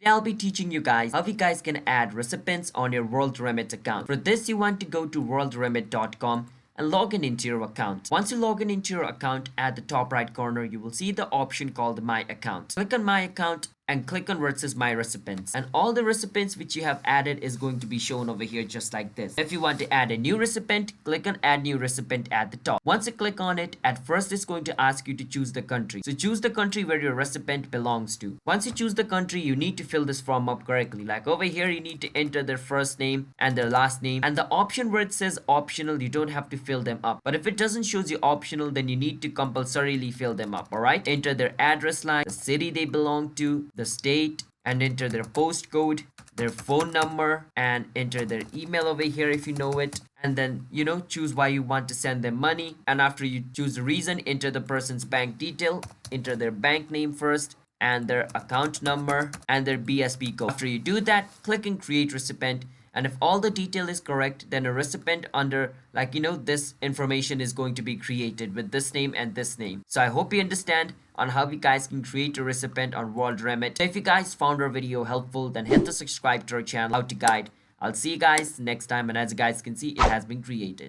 I'll be teaching you guys how you guys can add recipients on your WorldRemit account. For this, you want to go to worldremit.com and log in into your account. Once you log in into your account, at the top right corner, you will see the option called My Account. Click on My Account and click on where it says My Recipients. And all the recipients which you have added is going to be shown over here just like this. If you want to add a new recipient, click on Add New Recipient at the top. Once you click on it, at first it's going to ask you to choose the country. So choose the country where your recipient belongs to. Once you choose the country, you need to fill this form up correctly. Like over here, you need to enter their first name and their last name. And the option where it says optional, you don't have to fill them up. But if it doesn't show you optional, then you need to compulsorily fill them up, alright? Enter their address line, the city they belong to, the state, and enter their postcode, their phone number, and enter their email over here if you know it. And then, choose why you want to send them money. And after you choose the reason, enter the person's bank detail, enter their bank name first, and their account number, and their BSB code. After you do that, click on Create Recipient. And if all the detail is correct, then a recipient under this information is going to be created with this name and this name. So I hope you understand on how you guys can create a recipient on WorldRemit. So if you guys found our video helpful, then hit the subscribe to our channel, How to Guide. I'll see you guys next time, and as you guys can see, it has been created.